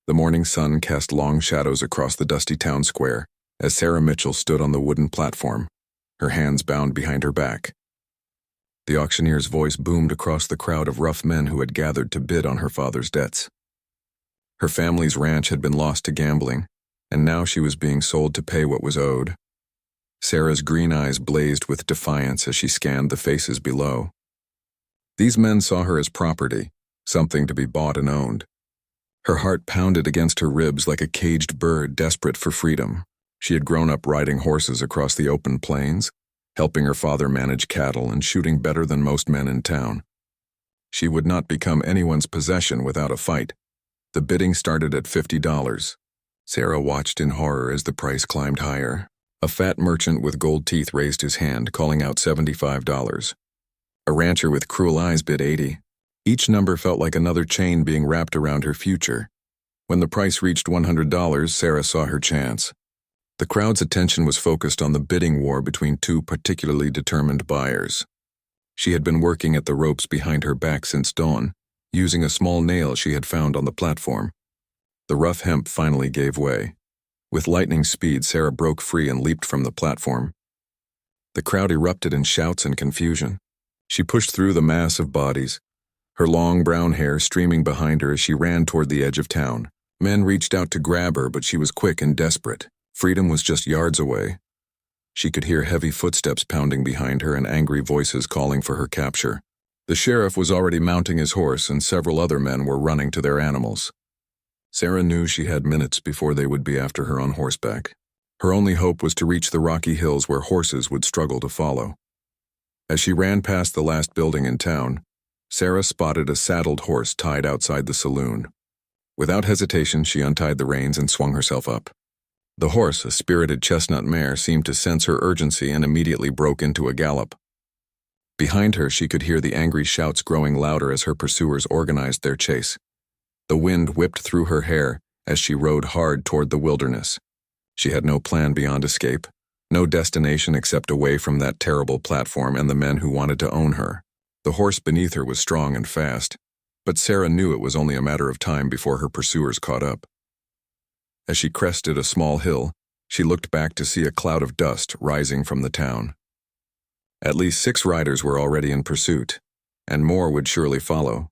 The morning sun cast long shadows across the dusty town square as Sarah Mitchell stood on the wooden platform, her hands bound behind her back. The auctioneer's voice boomed across the crowd of rough men who had gathered to bid on her father's debts. Her family's ranch had been lost to gambling, and now she was being sold to pay what was owed. Sarah's green eyes blazed with defiance as she scanned the faces below. These men saw her as property, something to be bought and owned. Her heart pounded against her ribs like a caged bird desperate for freedom. She had grown up riding horses across the open plains, helping her father manage cattle and shooting better than most men in town. She would not become anyone's possession without a fight. The bidding started at $50. Sarah watched in horror as the price climbed higher. A fat merchant with gold teeth raised his hand, calling out $75. A rancher with cruel eyes bid $80. Each number felt like another chain being wrapped around her future. When the price reached $100, Sarah saw her chance. The crowd's attention was focused on the bidding war between two particularly determined buyers. She had been working at the ropes behind her back since dawn, using a small nail she had found on the platform. The rough hemp finally gave way. With lightning speed, Sarah broke free and leaped from the platform. The crowd erupted in shouts and confusion. She pushed through the mass of bodies, her long brown hair streaming behind her as she ran toward the edge of town. Men reached out to grab her, but she was quick and desperate. Freedom was just yards away. She could hear heavy footsteps pounding behind her and angry voices calling for her capture. The sheriff was already mounting his horse, and several other men were running to their animals. Sarah knew she had minutes before they would be after her on horseback. Her only hope was to reach the rocky hills where horses would struggle to follow. As she ran past the last building in town, Sarah spotted a saddled horse tied outside the saloon. Without hesitation, she untied the reins and swung herself up. The horse, a spirited chestnut mare, seemed to sense her urgency and immediately broke into a gallop. Behind her, she could hear the angry shouts growing louder as her pursuers organized their chase. The wind whipped through her hair as she rode hard toward the wilderness. She had no plan beyond escape, no destination except away from that terrible platform and the men who wanted to own her. The horse beneath her was strong and fast, but Sarah knew it was only a matter of time before her pursuers caught up. As she crested a small hill, she looked back to see a cloud of dust rising from the town. At least 6 riders were already in pursuit, and more would surely follow.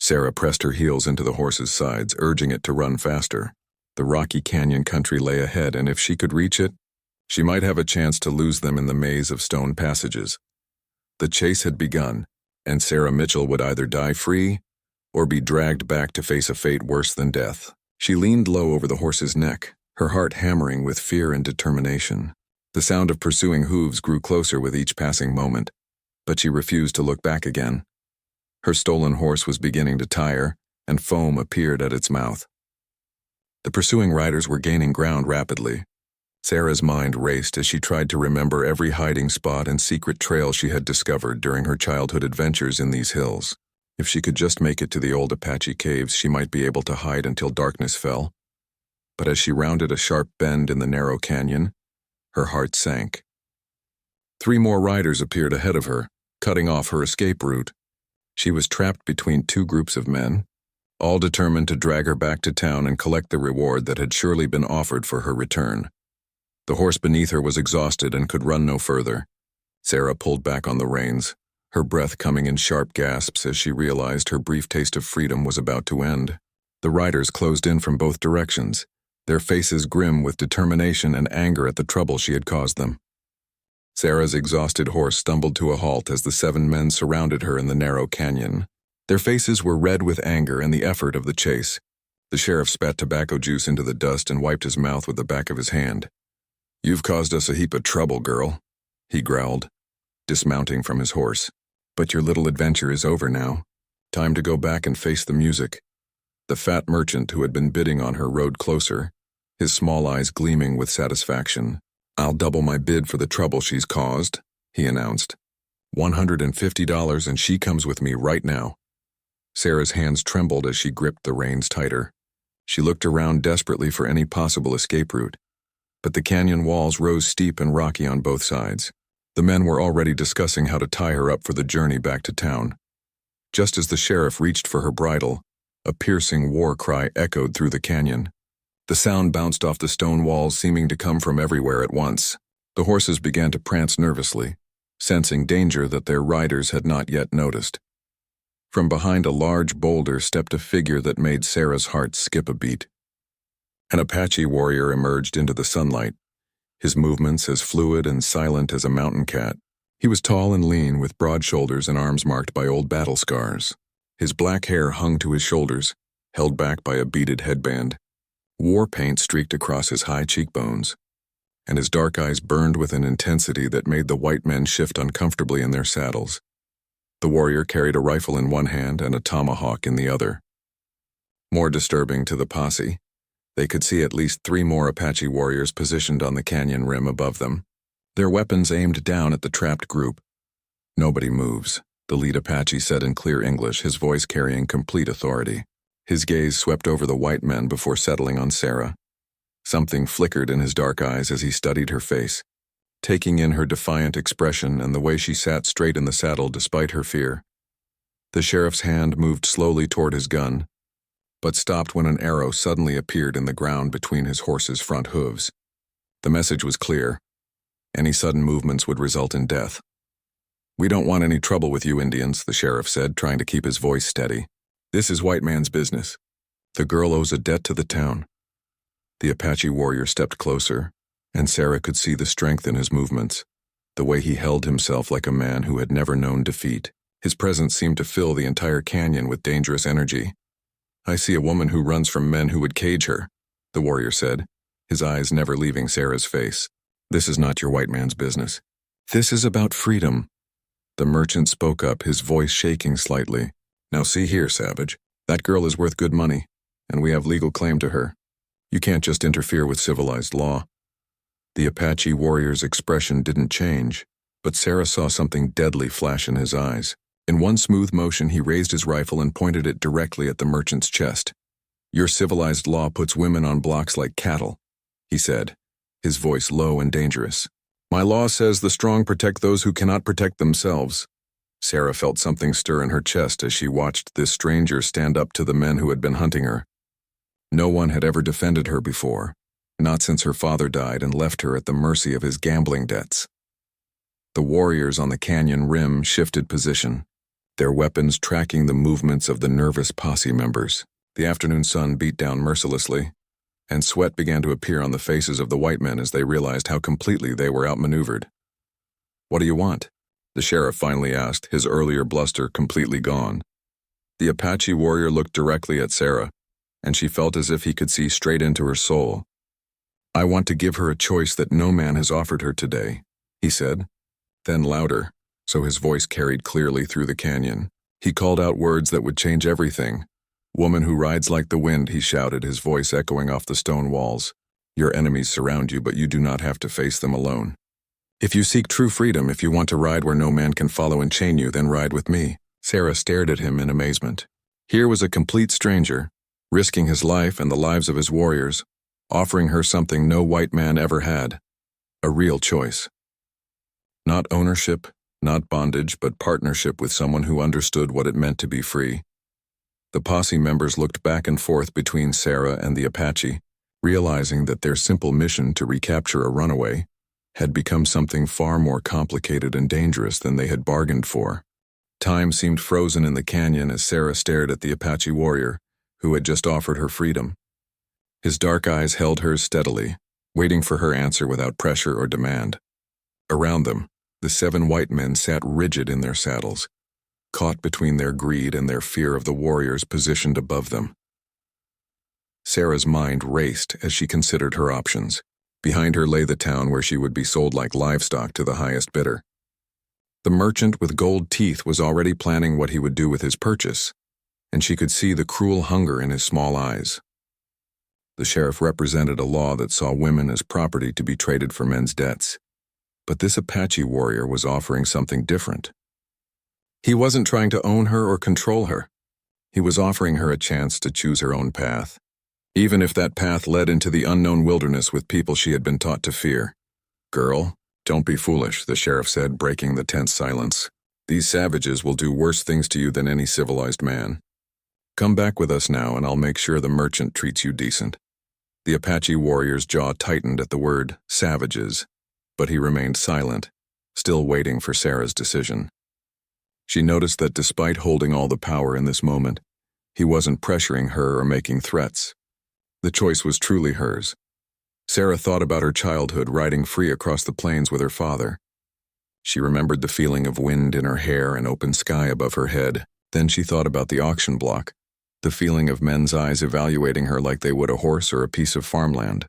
Sarah pressed her heels into the horse's sides, urging it to run faster. The rocky canyon country lay ahead, and if she could reach it, she might have a chance to lose them in the maze of stone passages. The chase had begun, and Sarah Mitchell would either die free or be dragged back to face a fate worse than death. She leaned low over the horse's neck, her heart hammering with fear and determination. The sound of pursuing hooves grew closer with each passing moment, but she refused to look back again. Her stolen horse was beginning to tire, and foam appeared at its mouth. The pursuing riders were gaining ground rapidly. Sarah's mind raced as she tried to remember every hiding spot and secret trail she had discovered during her childhood adventures in these hills. If she could just make it to the old Apache caves, she might be able to hide until darkness fell. But as she rounded a sharp bend in the narrow canyon, her heart sank. 3 more riders appeared ahead of her, cutting off her escape route. She was trapped between 2 groups of men, all determined to drag her back to town and collect the reward that had surely been offered for her return. The horse beneath her was exhausted and could run no further. Sarah pulled back on the reins, her breath coming in sharp gasps as she realized her brief taste of freedom was about to end. The riders closed in from both directions, their faces grim with determination and anger at the trouble she had caused them. Sarah's exhausted horse stumbled to a halt as the 7 men surrounded her in the narrow canyon. Their faces were red with anger and the effort of the chase. The sheriff spat tobacco juice into the dust and wiped his mouth with the back of his hand. "You've caused us a heap of trouble, girl," he growled, dismounting from his horse. "But your little adventure is over now. Time to go back and face the music." The fat merchant who had been bidding on her rode closer, his small eyes gleaming with satisfaction. "I'll double my bid for the trouble she's caused," he announced. $150 and she comes with me right now." Sarah's hands trembled as she gripped the reins tighter. She looked around desperately for any possible escape route, but the canyon walls rose steep and rocky on both sides. The men were already discussing how to tie her up for the journey back to town. Just as the sheriff reached for her bridle, A piercing war cry echoed through the canyon. The sound bounced off the stone walls, seeming to come from everywhere at once. The horses began to prance nervously, sensing danger that their riders had not yet noticed. From behind a large boulder stepped a figure that made Sarah's heart skip a beat. An Apache warrior emerged into the sunlight, his movements as fluid and silent as a mountain cat. He was tall and lean, with broad shoulders and arms marked by old battle scars. His black hair hung to his shoulders, held back by a beaded headband. War paint streaked across his high cheekbones, and his dark eyes burned with an intensity that made the white men shift uncomfortably in their saddles. The warrior carried a rifle in one hand and a tomahawk in the other. More disturbing to the posse, they could see at least 3 more Apache warriors positioned on the canyon rim above them, their weapons aimed down at the trapped group. "Nobody moves," the lead Apache said in clear English, his voice carrying complete authority. His gaze swept over the white men before settling on Sarah. Something flickered in his dark eyes as he studied her face, taking in her defiant expression and the way she sat straight in the saddle despite her fear. The sheriff's hand moved slowly toward his gun, but stopped when an arrow suddenly appeared in the ground between his horse's front hooves. The message was clear. Any sudden movements would result in death. "We don't want any trouble with you Indians," the sheriff said, trying to keep his voice steady. "This is white man's business. The girl owes a debt to the town." The Apache warrior stepped closer, and Sarah could see the strength in his movements, the way he held himself like a man who had never known defeat. His presence seemed to fill the entire canyon with dangerous energy. "I see a woman who runs from men who would cage her," the warrior said, his eyes never leaving Sarah's face. "This is not your white man's business. This is about freedom." The merchant spoke up, his voice shaking slightly. "Now see here, savage. That girl is worth good money, and we have legal claim to her. You can't just interfere with civilized law." The Apache warrior's expression didn't change, but Sarah saw something deadly flash in his eyes. In one smooth motion, he raised his rifle and pointed it directly at the merchant's chest. "Your civilized law puts women on blocks like cattle," he said, his voice low and dangerous. "My law says the strong protect those who cannot protect themselves." Sarah felt something stir in her chest as she watched this stranger stand up to the men who had been hunting her. No one had ever defended her before, not since her father died and left her at the mercy of his gambling debts. The warriors on the canyon rim shifted position, their weapons tracking the movements of the nervous posse members. The afternoon sun beat down mercilessly, and sweat began to appear on the faces of the white men as they realized how completely they were outmaneuvered. "What do you want?" the sheriff finally asked, his earlier bluster completely gone. The Apache warrior looked directly at Sarah, and she felt as if he could see straight into her soul. "I want to give her a choice that no man has offered her today," he said, then louder, so his voice carried clearly through the canyon. He called out words that would change everything. "Woman who rides like the wind," he shouted, his voice echoing off the stone walls. "Your enemies surround you, but you do not have to face them alone. If you seek true freedom, if you want to ride where no man can follow and chain you, then ride with me." Sarah stared at him in amazement. Here was a complete stranger, risking his life and the lives of his warriors, offering her something no white man ever had: a real choice. Not ownership, not bondage, but partnership with someone who understood what it meant to be free. The posse members looked back and forth between Sarah and the Apache, realizing that their simple mission to recapture a runaway had become something far more complicated and dangerous than they had bargained for. Time seemed frozen in the canyon as Sarah stared at the Apache warrior, who had just offered her freedom. His dark eyes held hers steadily, waiting for her answer without pressure or demand. Around them, the 7 white men sat rigid in their saddles, caught between their greed and their fear of the warriors positioned above them. Sarah's mind raced as she considered her options. Behind her lay the town where she would be sold like livestock to the highest bidder. The merchant with gold teeth was already planning what he would do with his purchase, and she could see the cruel hunger in his small eyes. The sheriff represented a law that saw women as property to be traded for men's debts. But this Apache warrior was offering something different. He wasn't trying to own her or control her. He was offering her a chance to choose her own path, even if that path led into the unknown wilderness with people she had been taught to fear. "Girl, don't be foolish," the sheriff said, breaking the tense silence. "These savages will do worse things to you than any civilized man. Come back with us now and I'll make sure the merchant treats you decent. The Apache warrior's jaw tightened at the word savages, but he remained silent, still waiting for Sarah's decision. She noticed that despite holding all the power in this moment, he wasn't pressuring her or making threats. The choice was truly hers. Sarah thought about her childhood riding free across the plains with her father. She remembered the feeling of wind in her hair and open sky above her head. Then she thought about the auction block, the feeling of men's eyes evaluating her like they would a horse or a piece of farmland.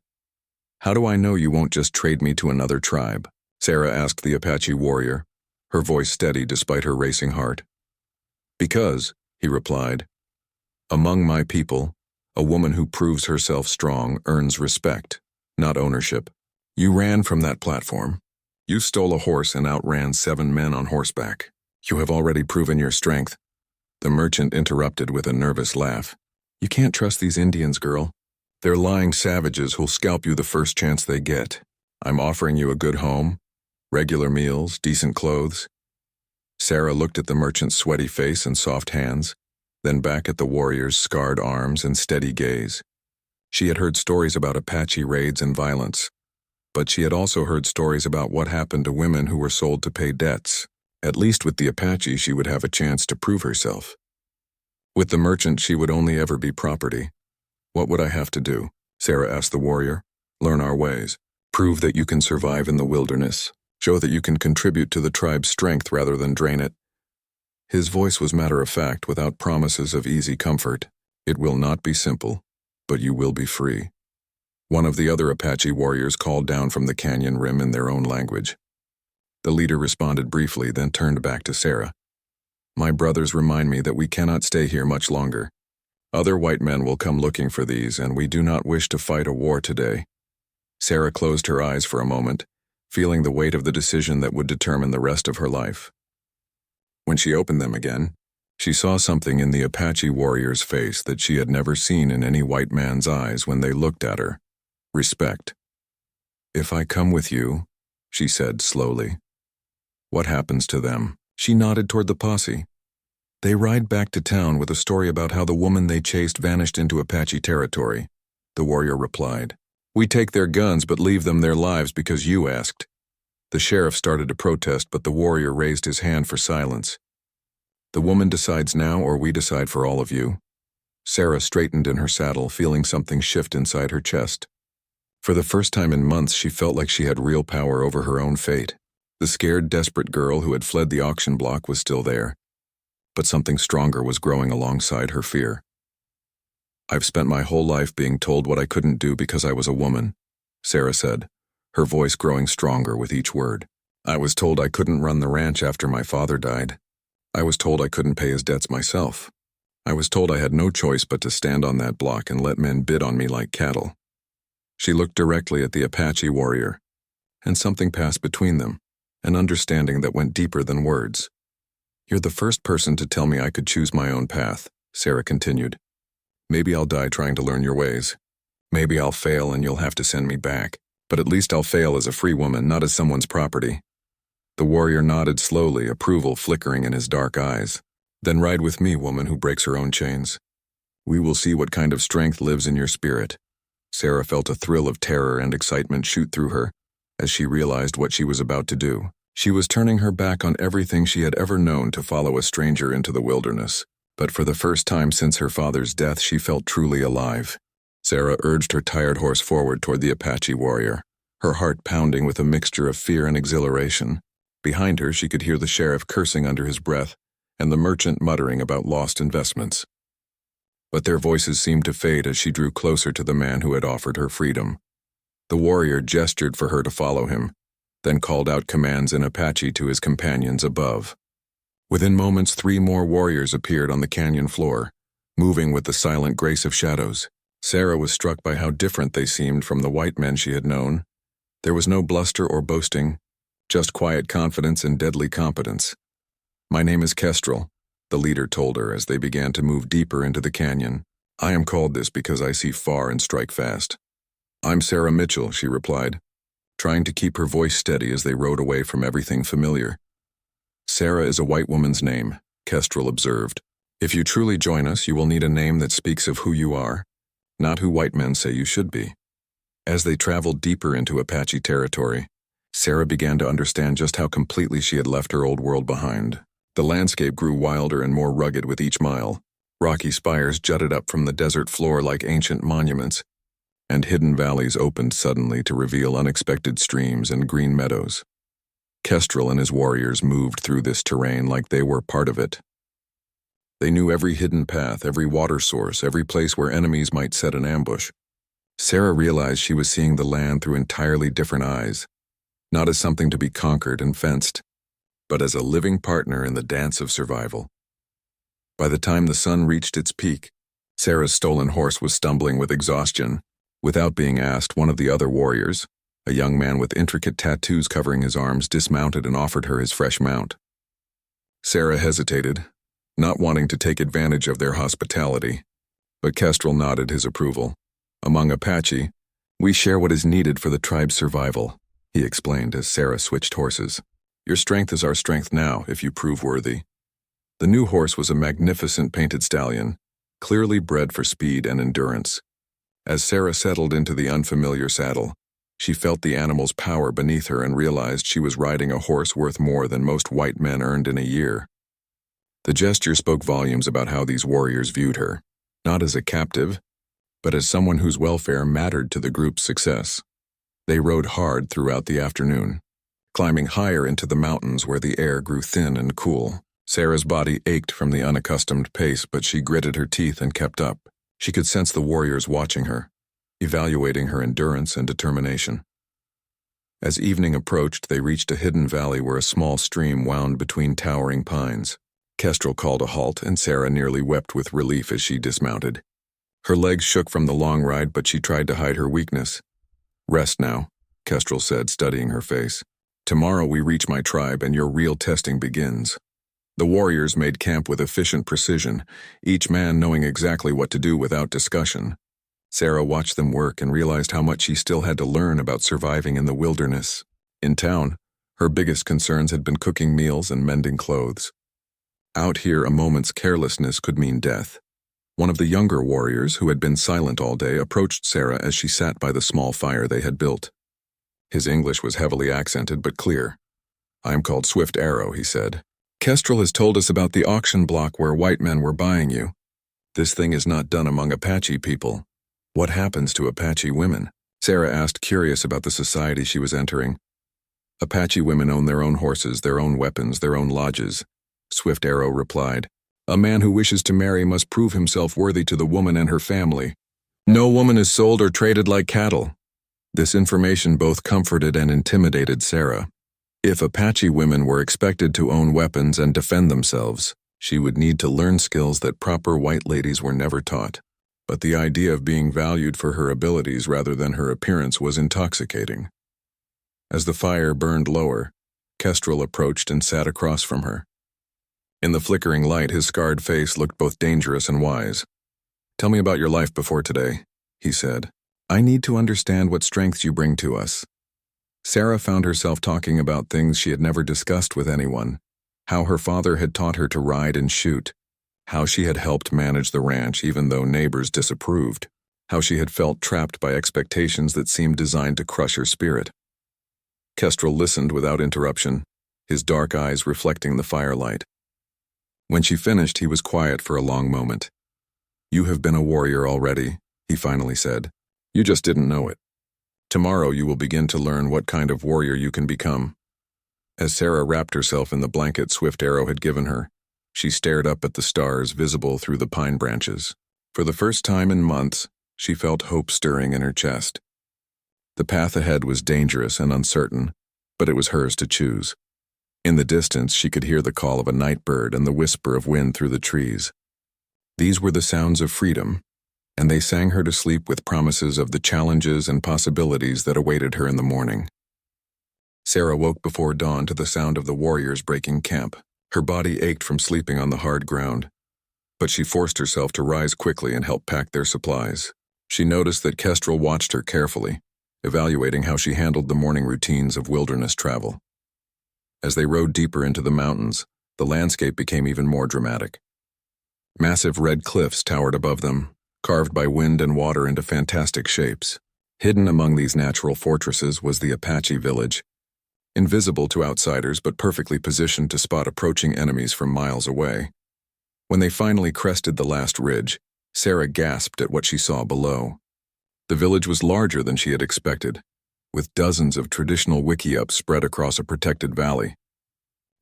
How do I know you won't just trade me to another tribe? Sarah asked the Apache warrior, her voice steady despite her racing heart. Because, he replied, among my people, a woman who proves herself strong earns respect, not ownership. You ran from that platform. You stole a horse and outran 7 men on horseback. You have already proven your strength. The merchant interrupted with a nervous laugh. You can't trust these Indians, girl. They're lying savages who'll scalp you the first chance they get. I'm offering you a good home, regular meals, decent clothes. Sarah looked at the merchant's sweaty face and soft hands, then back at the warrior's scarred arms and steady gaze. She had heard stories about Apache raids and violence, but she had also heard stories about what happened to women who were sold to pay debts. At least with the Apache, she would have a chance to prove herself. With the merchant, she would only ever be property. What would I have to do? Sarah asked the warrior. Learn our ways. Prove that you can survive in the wilderness. Show that you can contribute to the tribe's strength rather than drain it. His voice was matter-of-fact without promises of easy comfort. It will not be simple, but you will be free. One of the other Apache warriors called down from the canyon rim in their own language. The leader responded briefly, then turned back to Sarah. My brothers remind me that we cannot stay here much longer. Other white men will come looking for these, and we do not wish to fight a war today. Sarah closed her eyes for a moment, feeling the weight of the decision that would determine the rest of her life. When she opened them again, she saw something in the Apache warrior's face that she had never seen in any white man's eyes when they looked at her. Respect. If I come with you, she said slowly. What happens to them? She nodded toward the posse. They ride back to town with a story about how the woman they chased vanished into Apache territory. The warrior replied. We take their guns but leave them their lives because you asked. The sheriff started to protest, but the warrior raised his hand for silence. The woman decides now, or we decide for all of you. Sarah straightened in her saddle, feeling something shift inside her chest. For the first time in months, she felt like she had real power over her own fate. The scared, desperate girl who had fled the auction block was still there, but something stronger was growing alongside her fear. I've spent my whole life being told what I couldn't do because I was a woman, Sarah said, her voice growing stronger with each word. I was told I couldn't run the ranch after my father died. I was told I couldn't pay his debts myself. I was told I had no choice but to stand on that block and let men bid on me like cattle. She looked directly at the Apache warrior, and something passed between them, an understanding that went deeper than words. You're the first person to tell me I could choose my own path, Sarah continued. Maybe I'll die trying to learn your ways. Maybe I'll fail and you'll have to send me back, but at least I'll fail as a free woman, not as someone's property. The warrior nodded slowly, approval flickering in his dark eyes. Then ride with me, woman who breaks her own chains. We will see what kind of strength lives in your spirit. Sarah felt a thrill of terror and excitement shoot through her as she realized what she was about to do. She was turning her back on everything she had ever known to follow a stranger into the wilderness. But for the first time since her father's death, she felt truly alive. Sarah urged her tired horse forward toward the Apache warrior, her heart pounding with a mixture of fear and exhilaration. Behind her, she could hear the sheriff cursing under his breath and the merchant muttering about lost investments. But their voices seemed to fade as she drew closer to the man who had offered her freedom. The warrior gestured for her to follow him, then called out commands in Apache to his companions above. Within moments, 3 more warriors appeared on the canyon floor, moving with the silent grace of shadows. Sarah was struck by how different they seemed from the white men she had known. There was no bluster or boasting, just quiet confidence and deadly competence. My name is Kestrel, the leader told her as they began to move deeper into the canyon. I am called this because I see far and strike fast. I'm Sarah Mitchell, she replied, trying to keep her voice steady as they rode away from everything familiar. Sarah is a white woman's name, Kestrel observed, If you truly join us, you will need a name that speaks of who you are, not who white men say you should be. As they traveled deeper into Apache territory, Sarah began to understand just how completely she had left her old world behind. The landscape grew wilder and more rugged with each mile. Rocky spires jutted up from the desert floor like ancient monuments, and hidden valleys opened suddenly to reveal unexpected streams and green meadows. Kestrel and his warriors moved through this terrain like they were part of it. They knew every hidden path, every water source, every place where enemies might set an ambush. Sarah realized she was seeing the land through entirely different eyes, not as something to be conquered and fenced, but as a living partner in the dance of survival. By the time the sun reached its peak, Sarah's stolen horse was stumbling with exhaustion. Without being asked, one of the other warriors, a young man with intricate tattoos covering his arms, dismounted and offered her his fresh mount. Sarah hesitated, not wanting to take advantage of their hospitality, but Kestrel nodded his approval. Among Apache, we share what is needed for the tribe's survival, he explained as Sarah switched horses. Your strength is our strength now, if you prove worthy. The new horse was a magnificent painted stallion, clearly bred for speed and endurance. As Sarah settled into the unfamiliar saddle, she felt the animal's power beneath her and realized she was riding a horse worth more than most white men earned in a year. The gesture spoke volumes about how these warriors viewed her, not as a captive, but as someone whose welfare mattered to the group's success. They rode hard throughout the afternoon, climbing higher into the mountains where the air grew thin and cool. Sarah's body ached from the unaccustomed pace, but she gritted her teeth and kept up. She could sense the warriors watching her, evaluating her endurance and determination. As evening approached, they reached a hidden valley where a small stream wound between towering pines. Kestrel called a halt, and Sarah nearly wept with relief as she dismounted. Her legs shook from the long ride, but she tried to hide her weakness. Rest now, Kestrel said, studying her face. Tomorrow we reach my tribe and your real testing begins. The warriors made camp with efficient precision, each man knowing exactly what to do without discussion. Sarah watched them work and realized how much she still had to learn about surviving in the wilderness. In town, her biggest concerns had been cooking meals and mending clothes. Out here, a moment's carelessness could mean death. One of the younger warriors, who had been silent all day, approached Sarah as she sat by the small fire they had built. His English was heavily accented but clear. "I am called Swift Arrow," he said. "Kestrel has told us about the auction block where white men were buying you. This thing is not done among Apache people. What happens to Apache women?" Sarah asked, curious about the society she was entering. "Apache women own their own horses, their own weapons, their own lodges," Swift Arrow replied. "A man who wishes to marry must prove himself worthy to the woman and her family. No woman is sold or traded like cattle." This information both comforted and intimidated Sarah. If Apache women were expected to own weapons and defend themselves, she would need to learn skills that proper white ladies were never taught. But the idea of being valued for her abilities rather than her appearance was intoxicating. As the fire burned lower, Kestrel approached and sat across from her. In the flickering light, his scarred face looked both dangerous and wise. "Tell me about your life before today," he said. "I need to understand what strengths you bring to us." Sarah found herself talking about things she had never discussed with anyone: how her father had taught her to ride and shoot, how she had helped manage the ranch even though neighbors disapproved, how she had felt trapped by expectations that seemed designed to crush her spirit. Kestrel listened without interruption, his dark eyes reflecting the firelight. When she finished, he was quiet for a long moment. "You have been a warrior already," he finally said. "You just didn't know it. Tomorrow you will begin to learn what kind of warrior you can become." As Sarah wrapped herself in the blanket Swift Arrow had given her, she stared up at the stars visible through the pine branches. For the first time in months, she felt hope stirring in her chest. The path ahead was dangerous and uncertain, but it was hers to choose. In the distance, she could hear the call of a night bird and the whisper of wind through the trees. These were the sounds of freedom, and they sang her to sleep with promises of the challenges and possibilities that awaited her in the morning. Sarah woke before dawn to the sound of the warriors breaking camp. Her body ached from sleeping on the hard ground, but she forced herself to rise quickly and help pack their supplies. She noticed that Kestrel watched her carefully, evaluating how she handled the morning routines of wilderness travel. As they rode deeper into the mountains, the landscape became even more dramatic. Massive red cliffs towered above them, carved by wind and water into fantastic shapes. Hidden among these natural fortresses was the Apache village, invisible to outsiders but perfectly positioned to spot approaching enemies from miles away. When they finally crested the last ridge, Sarah gasped at what she saw below. The village was larger than she had expected, with dozens of traditional wickiups spread across a protected valley.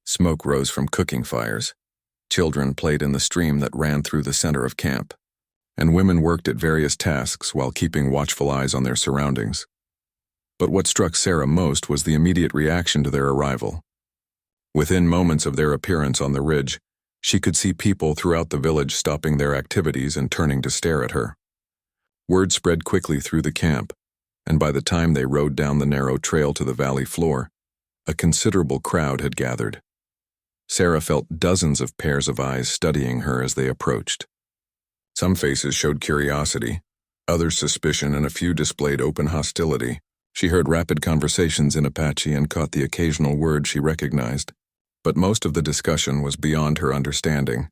Smoke rose from cooking fires. Children played in the stream that ran through the center of camp, and women worked at various tasks while keeping watchful eyes on their surroundings. But what struck Sarah most was the immediate reaction to their arrival. Within moments of their appearance on the ridge, she could see people throughout the village stopping their activities and turning to stare at her. Word spread quickly through the camp, and by the time they rode down the narrow trail to the valley floor, a considerable crowd had gathered. Sarah felt dozens of pairs of eyes studying her as they approached. Some faces showed curiosity, others suspicion, and a few displayed open hostility. She heard rapid conversations in Apache and caught the occasional word she recognized, but most of the discussion was beyond her understanding.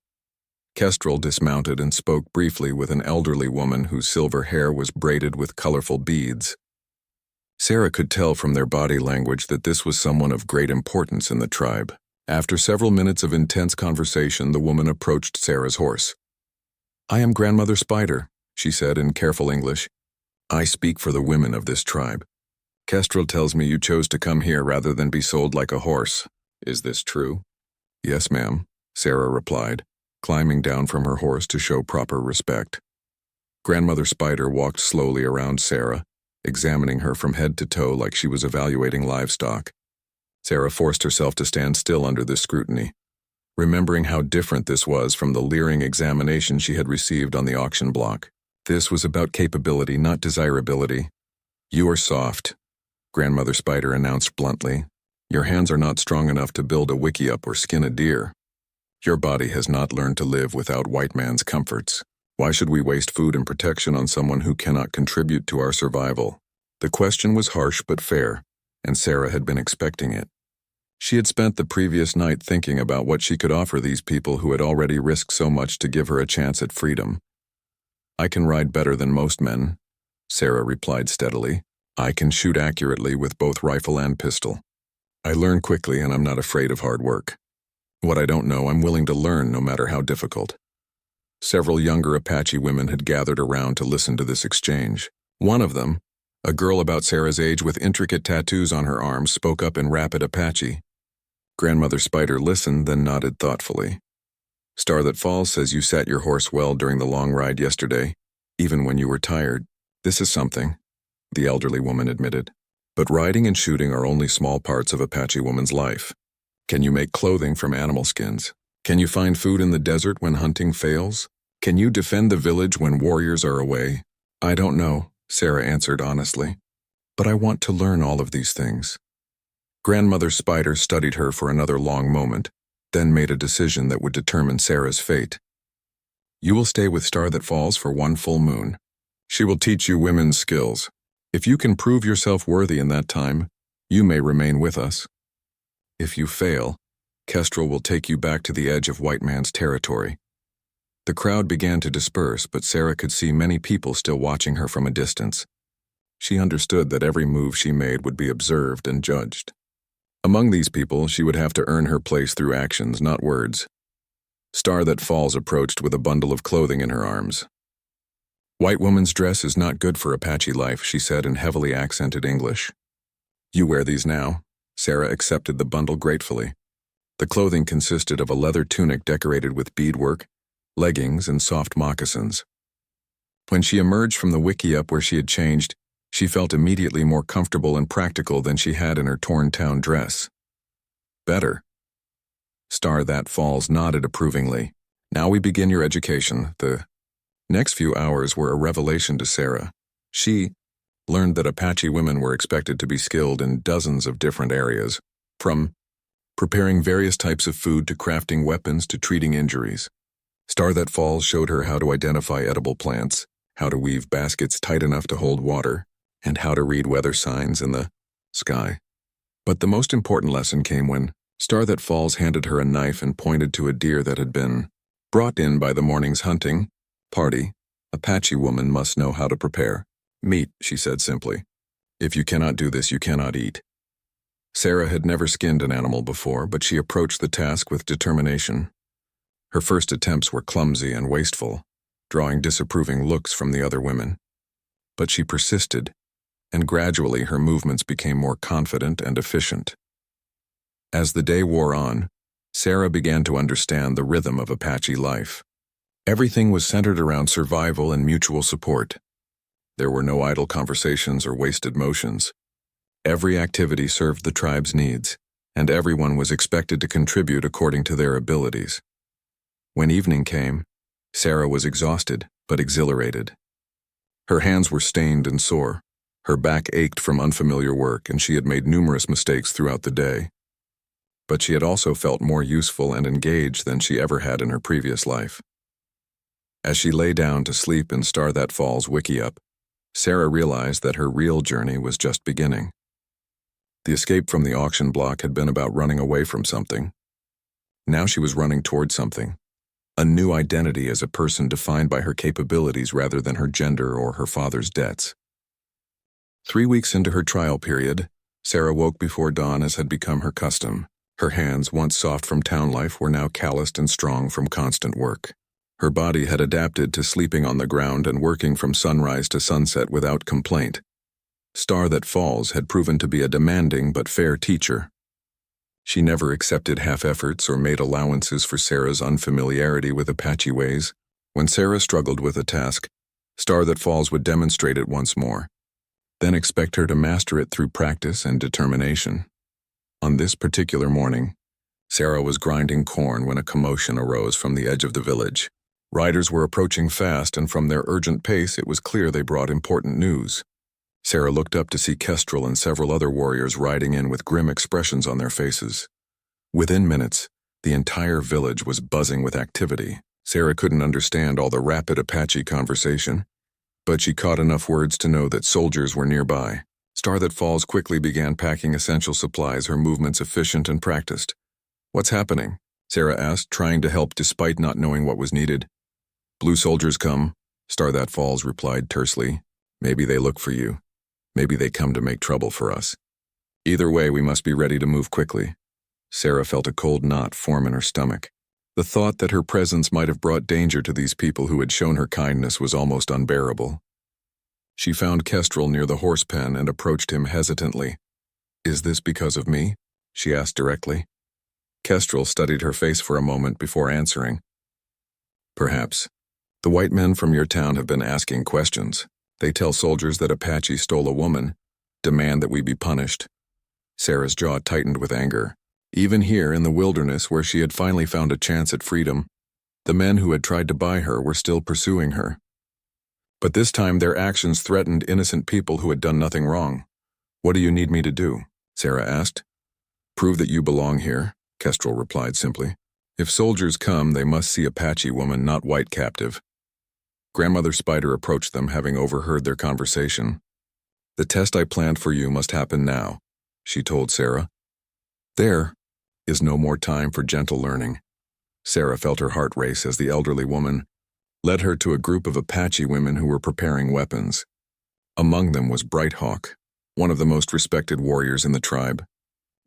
Kestrel dismounted and spoke briefly with an elderly woman whose silver hair was braided with colorful beads. Sarah could tell from their body language that this was someone of great importance in the tribe. After several minutes of intense conversation, the woman approached Sarah's horse. "I am Grandmother Spider," she said in careful English. "I speak for the women of this tribe. Kestrel tells me you chose to come here rather than be sold like a horse. Is this true?" "Yes, ma'am," Sarah replied, climbing down from her horse to show proper respect. Grandmother Spider walked slowly around Sarah, examining her from head to toe like she was evaluating livestock. Sarah forced herself to stand still under this scrutiny, remembering how different this was from the leering examination she had received on the auction block. This was about capability, not desirability. "You are soft," Grandmother Spider announced bluntly. "Your hands are not strong enough to build a wickiup or skin a deer. Your body has not learned to live without white man's comforts. Why should we waste food and protection on someone who cannot contribute to our survival?" The question was harsh but fair, and Sarah had been expecting it. She had spent the previous night thinking about what she could offer these people who had already risked so much to give her a chance at freedom. "I can ride better than most men," Sarah replied steadily. "I can shoot accurately with both rifle and pistol. I learn quickly and I'm not afraid of hard work. What I don't know, I'm willing to learn no matter how difficult." Several younger Apache women had gathered around to listen to this exchange. One of them, a girl about Sarah's age with intricate tattoos on her arms, spoke up in rapid Apache. Grandmother Spider listened, then nodded thoughtfully. "Star that Falls says you sat your horse well during the long ride yesterday, even when you were tired. This is something," the elderly woman admitted. "But riding and shooting are only small parts of Apache woman's life. Can you make clothing from animal skins? Can you find food in the desert when hunting fails? Can you defend the village when warriors are away?" "I don't know," Sarah answered honestly. "But I want to learn all of these things." Grandmother Spider studied her for another long moment, then made a decision that would determine Sarah's fate. "You will stay with Star That Falls for one full moon. She will teach you women's skills. If you can prove yourself worthy in that time, you may remain with us. If you fail, Kestrel will take you back to the edge of white man's territory." The crowd began to disperse, but Sarah could see many people still watching her from a distance. She understood that every move she made would be observed and judged. Among these people, she would have to earn her place through actions, not words. Star That Falls approached with a bundle of clothing in her arms. "White woman's dress is not good for Apache life," she said in heavily accented English. "You wear these now." Sarah accepted the bundle gratefully. The clothing consisted of a leather tunic decorated with beadwork, leggings, and soft moccasins. When she emerged from the wickiup where she had changed, she felt immediately more comfortable and practical than she had in her torn-town dress. "Better." Star That Falls nodded approvingly. "Now we begin your education." The next few hours were a revelation to Sarah. She learned that Apache women were expected to be skilled in dozens of different areas, from preparing various types of food to crafting weapons to treating injuries. Star That Falls showed her how to identify edible plants, how to weave baskets tight enough to hold water, and how to read weather signs in the sky. But the most important lesson came when Star That Falls handed her a knife and pointed to a deer that had been Brought in by the morning's hunting party, Apache woman must know how to prepare meat, she said simply. If you cannot do this, you cannot eat. Sarah had never skinned an animal before, but she approached the task with determination. Her first attempts were clumsy and wasteful, drawing disapproving looks from the other women. But she persisted, and gradually her movements became more confident and efficient. As the day wore on, Sarah began to understand the rhythm of Apache life. Everything was centered around survival and mutual support. There were no idle conversations or wasted motions. Every activity served the tribe's needs, and everyone was expected to contribute according to their abilities. When evening came, Sarah was exhausted but exhilarated. Her hands were stained and sore, her back ached from unfamiliar work, and she had made numerous mistakes throughout the day. But she had also felt more useful and engaged than she ever had in her previous life. As she lay down to sleep in Star That Falls Wickiup, Sarah realized that her real journey was just beginning. The escape from the auction block had been about running away from something. Now she was running toward something, a new identity as a person defined by her capabilities rather than her gender or her father's debts. 3 weeks into her trial period, Sarah woke before dawn as had become her custom. Her hands, once soft from town life, were now calloused and strong from constant work. Her body had adapted to sleeping on the ground and working from sunrise to sunset without complaint. Star That Falls had proven to be a demanding but fair teacher. She never accepted half-efforts or made allowances for Sarah's unfamiliarity with Apache ways. When Sarah struggled with a task, Star That Falls would demonstrate it once more, then expect her to master it through practice and determination. On this particular morning, Sarah was grinding corn when a commotion arose from the edge of the village. Riders were approaching fast, and from their urgent pace it was clear they brought important news. Sarah looked up to see Kestrel and several other warriors riding in with grim expressions on their faces. Within minutes, the entire village was buzzing with activity. Sarah couldn't understand all the rapid Apache conversation, but she caught enough words to know that soldiers were nearby. Star That Falls quickly began packing essential supplies, her movements efficient and practiced. "What's happening?" Sarah asked, trying to help despite not knowing what was needed. "Blue soldiers come," Star That Falls replied tersely. "Maybe they look for you. Maybe they come to make trouble for us. Either way, we must be ready to move quickly." Sarah felt a cold knot form in her stomach. The thought that her presence might have brought danger to these people who had shown her kindness was almost unbearable. She found Kestrel near the horse pen and approached him hesitantly. "Is this because of me?" she asked directly. Kestrel studied her face for a moment before answering. "Perhaps. The white men from your town have been asking questions. They tell soldiers that Apache stole a woman, demand that we be punished." Sarah's jaw tightened with anger. Even here in the wilderness, where she had finally found a chance at freedom, the men who had tried to buy her were still pursuing her. But this time their actions threatened innocent people who had done nothing wrong. "What do you need me to do?" Sarah asked. "Prove that you belong here," Kestrel replied simply. "If soldiers come, they must see Apache woman, not white captive." Grandmother Spider approached them, having overheard their conversation. "The test I planned for you must happen now," she told Sarah. There is no more time for gentle learning. Sarah felt her heart race as the elderly woman led her to a group of Apache women who were preparing weapons. Among them was Bright Hawk, one of the most respected warriors in the tribe,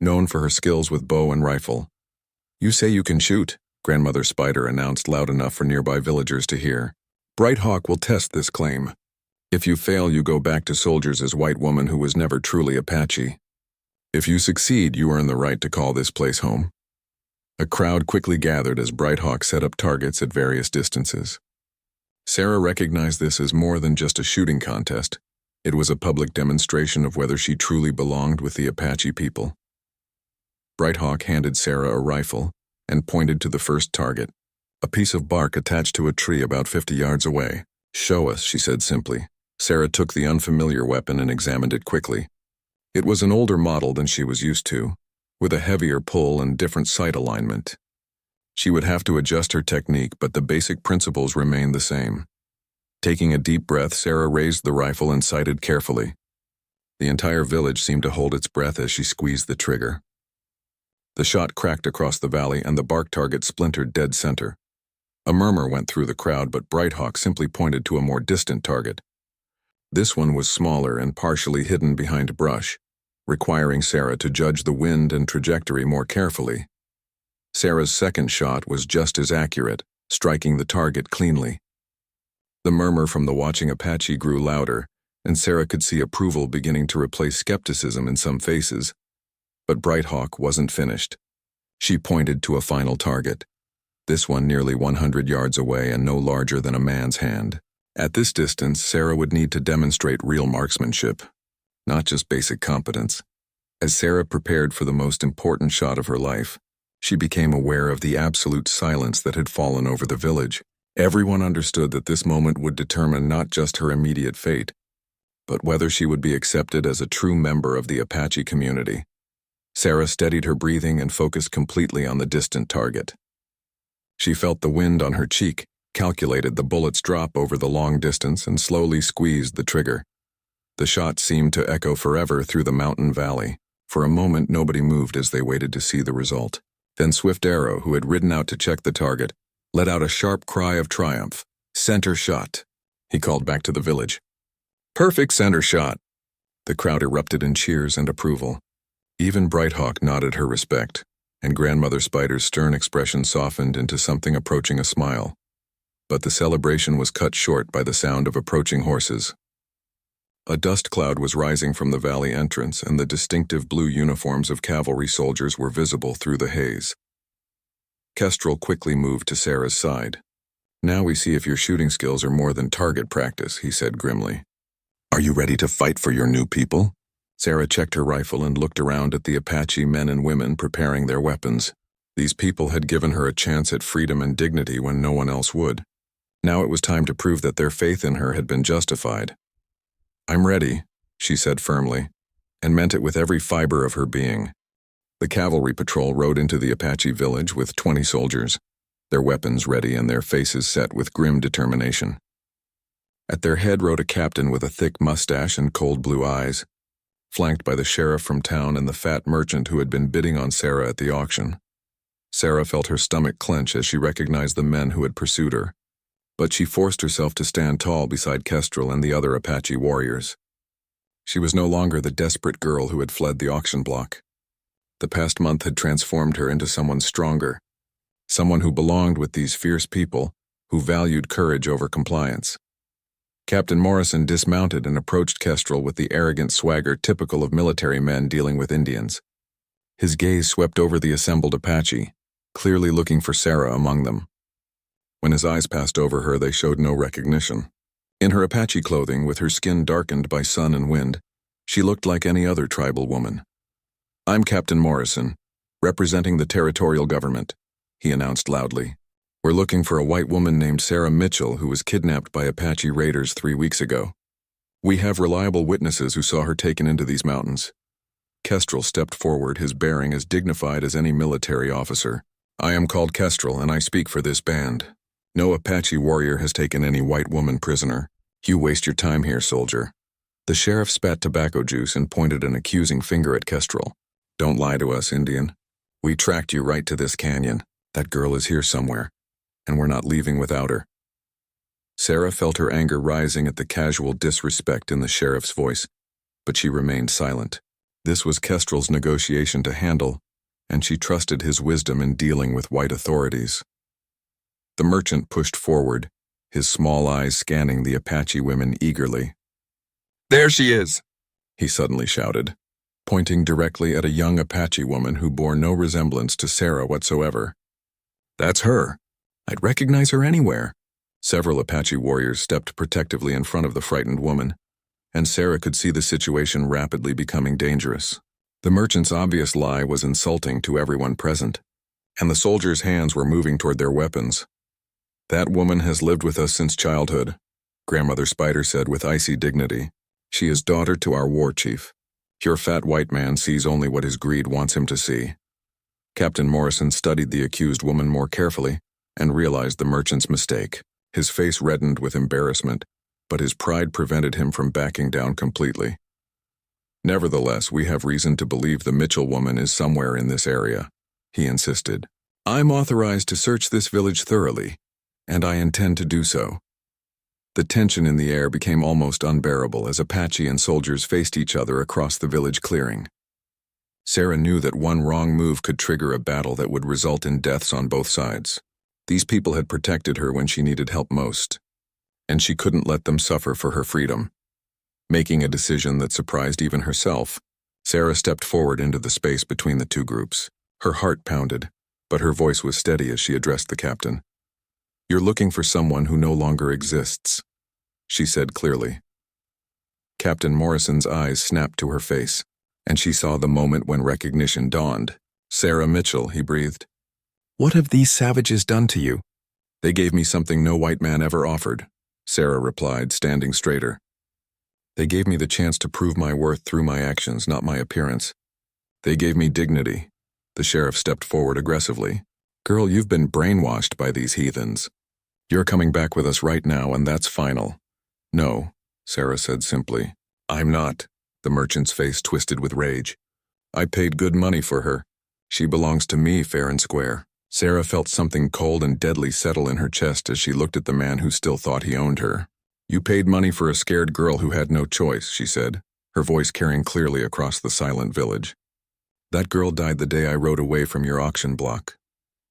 known for her skills with bow and rifle. "You say you can shoot," Grandmother Spider announced loud enough for nearby villagers to hear. "Bright Hawk will test this claim. If you fail, you go back to soldiers as white woman who was never truly Apache. If you succeed, you earn the right to call this place home." A crowd quickly gathered as Bright Hawk set up targets at various distances. Sarah recognized this as more than just a shooting contest. It was a public demonstration of whether she truly belonged with the Apache people. Bright Hawk handed Sarah a rifle and pointed to the first target, a piece of bark attached to a tree about 50 yards away. "Show us," she said simply. Sarah took the unfamiliar weapon and examined it quickly. It was an older model than she was used to, with a heavier pull and different sight alignment. She would have to adjust her technique, but the basic principles remained the same. Taking a deep breath, Sarah raised the rifle and sighted carefully. The entire village seemed to hold its breath as she squeezed the trigger. The shot cracked across the valley and the bark target splintered dead center. A murmur went through the crowd, but Brighthawk simply pointed to a more distant target. This one was smaller and partially hidden behind brush, requiring Sarah to judge the wind and trajectory more carefully. Sarah's second shot was just as accurate, striking the target cleanly. The murmur from the watching Apache grew louder, and Sarah could see approval beginning to replace skepticism in some faces. But Brighthawk wasn't finished. She pointed to a final target, this one nearly 100 yards away and no larger than a man's hand. At this distance, Sarah would need to demonstrate real marksmanship, not just basic competence. As Sarah prepared for the most important shot of her life, she became aware of the absolute silence that had fallen over the village. Everyone understood that this moment would determine not just her immediate fate, but whether she would be accepted as a true member of the Apache community. Sarah steadied her breathing and focused completely on the distant target. She felt the wind on her cheek, calculated the bullet's drop over the long distance, and slowly squeezed the trigger. The shot seemed to echo forever through the mountain valley. For a moment, nobody moved as they waited to see the result. Then Swift Arrow, who had ridden out to check the target, let out a sharp cry of triumph. "Center shot," he called back to the village. "Perfect center shot." The crowd erupted in cheers and approval. Even Brighthawk nodded her respect, and Grandmother Spider's stern expression softened into something approaching a smile. But the celebration was cut short by the sound of approaching horses. A dust cloud was rising from the valley entrance, and the distinctive blue uniforms of cavalry soldiers were visible through the haze. Kestrel quickly moved to Sarah's side. "Now we see if your shooting skills are more than target practice," he said grimly. "Are you ready to fight for your new people?" Sarah checked her rifle and looked around at the Apache men and women preparing their weapons. These people had given her a chance at freedom and dignity when no one else would. Now it was time to prove that their faith in her had been justified. "I'm ready," she said firmly, and meant it with every fiber of her being. The cavalry patrol rode into the Apache village with 20 soldiers, their weapons ready and their faces set with grim determination. At their head rode a captain with a thick mustache and cold blue eyes, flanked by the sheriff from town and the fat merchant who had been bidding on Sarah at the auction. Sarah felt her stomach clench as she recognized the men who had pursued her, but she forced herself to stand tall beside Kestrel and the other Apache warriors. She was no longer the desperate girl who had fled the auction block. The past month had transformed her into someone stronger, someone who belonged with these fierce people, who valued courage over compliance. Captain Morrison dismounted and approached Kestrel with the arrogant swagger typical of military men dealing with Indians. His gaze swept over the assembled Apache, clearly looking for Sarah among them. When his eyes passed over her, they showed no recognition. In her Apache clothing, with her skin darkened by sun and wind, she looked like any other tribal woman. "I'm Captain Morrison, representing the territorial government," he announced loudly. "We're looking for a white woman named Sarah Mitchell who was kidnapped by Apache raiders 3 weeks ago. We have reliable witnesses who saw her taken into these mountains." Kestrel stepped forward, his bearing as dignified as any military officer. "I am called Kestrel, and I speak for this band. No Apache warrior has taken any white woman prisoner. You waste your time here, soldier." The sheriff spat tobacco juice and pointed an accusing finger at Kestrel. "Don't lie to us, Indian. We tracked you right to this canyon. That girl is here somewhere, and we're not leaving without her." Sarah felt her anger rising at the casual disrespect in the sheriff's voice, but she remained silent. This was Kestrel's negotiation to handle, and she trusted his wisdom in dealing with white authorities. The merchant pushed forward, his small eyes scanning the Apache women eagerly. "There she is," he suddenly shouted, pointing directly at a young Apache woman who bore no resemblance to Sarah whatsoever. "That's her. I'd recognize her anywhere." Several Apache warriors stepped protectively in front of the frightened woman, and Sarah could see the situation rapidly becoming dangerous. The merchant's obvious lie was insulting to everyone present, and the soldiers' hands were moving toward their weapons. "That woman has lived with us since childhood," Grandmother Spider said with icy dignity. "She is daughter to our war chief. Your fat white man sees only what his greed wants him to see." Captain Morrison studied the accused woman more carefully and realized the merchant's mistake. His face reddened with embarrassment, but his pride prevented him from backing down completely. "Nevertheless, we have reason to believe the Mitchell woman is somewhere in this area," he insisted. "I'm authorized to search this village thoroughly. And I intend to do so. The tension in the air became almost unbearable as Apache and soldiers faced each other across the village clearing. Sarah knew that one wrong move could trigger a battle that would result in deaths on both sides. These people had protected her when she needed help most, and she couldn't let them suffer for her freedom. Making a decision that surprised even herself, Sarah stepped forward into the space between the two groups. Her heart pounded, but her voice was steady as she addressed the captain. "You're looking for someone who no longer exists," she said clearly. Captain Morrison's eyes snapped to her face, and she saw the moment when recognition dawned. "Sarah Mitchell," he breathed. "What have these savages done to you?" "They gave me something no white man ever offered," Sarah replied, standing straighter. "They gave me the chance to prove my worth through my actions, not my appearance. They gave me dignity." The sheriff stepped forward aggressively. "Girl, you've been brainwashed by these heathens. You're coming back with us right now, and that's final." "No," Sarah said simply. "I'm not." The merchant's face twisted with rage. "I paid good money for her. She belongs to me fair and square." Sarah felt something cold and deadly settle in her chest as she looked at the man who still thought he owned her. "You paid money for a scared girl who had no choice," she said, her voice carrying clearly across the silent village. "That girl died the day I rode away from your auction block."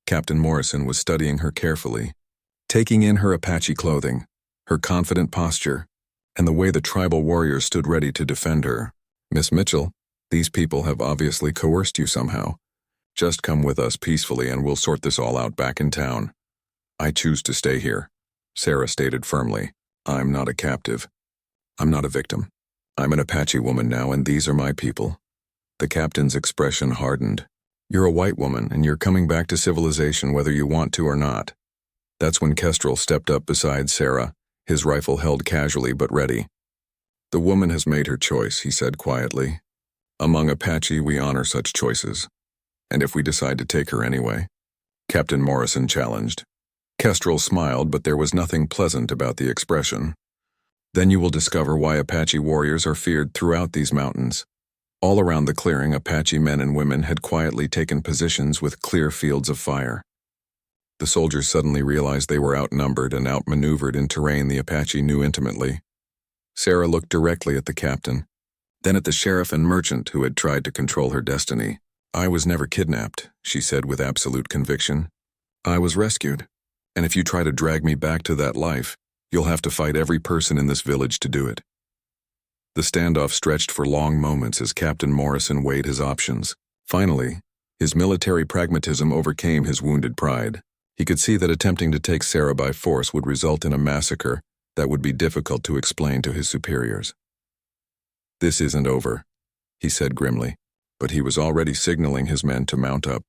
Captain Morrison was studying her carefully, taking in her Apache clothing, her confident posture, and the way the tribal warriors stood ready to defend her. "Miss Mitchell, these people have obviously coerced you somehow. Just come with us peacefully and we'll sort this all out back in town." "I choose to stay here," Sarah stated firmly. "I'm not a captive. I'm not a victim. I'm an Apache woman now, and these are my people." The captain's expression hardened. "You're a white woman, and you're coming back to civilization whether you want to or not." That's when Kestrel stepped up beside Sarah, his rifle held casually but ready. "The woman has made her choice," he said quietly. "Among Apache, we honor such choices. And if we decide to take her anyway?" Captain Morrison challenged. Kestrel smiled, but there was nothing pleasant about the expression. "Then you will discover why Apache warriors are feared throughout these mountains." All around the clearing, Apache men and women had quietly taken positions with clear fields of fire. The soldiers suddenly realized they were outnumbered and outmaneuvered in terrain the Apache knew intimately. Sarah looked directly at the captain, then at the sheriff and merchant who had tried to control her destiny. "I was never kidnapped," she said with absolute conviction. "I was rescued. And if you try to drag me back to that life, you'll have to fight every person in this village to do it." The standoff stretched for long moments as Captain Morrison weighed his options. Finally, his military pragmatism overcame his wounded pride. He could see that attempting to take Sarah by force would result in a massacre that would be difficult to explain to his superiors. "This isn't over," he said grimly, but he was already signaling his men to mount up.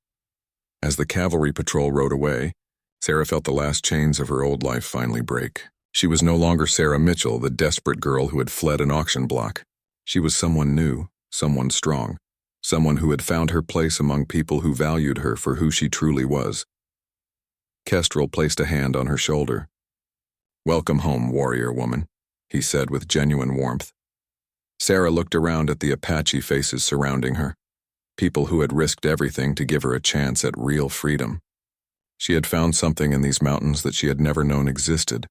As the cavalry patrol rode away, Sarah felt the last chains of her old life finally break. She was no longer Sarah Mitchell, the desperate girl who had fled an auction block. She was someone new, someone strong, someone who had found her place among people who valued her for who she truly was. Kestrel placed a hand on her shoulder. "Welcome home, warrior woman," he said with genuine warmth. Sarah looked around at the Apache faces surrounding her, people who had risked everything to give her a chance at real freedom. She had found something in these mountains that she had never known existed,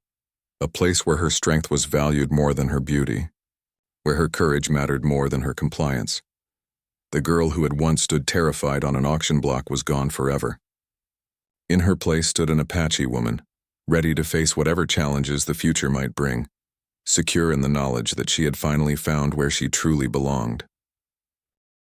a place where her strength was valued more than her beauty, where her courage mattered more than her compliance. The girl who had once stood terrified on an auction block was gone forever. In her place stood an Apache woman, ready to face whatever challenges the future might bring, secure in the knowledge that she had finally found where she truly belonged.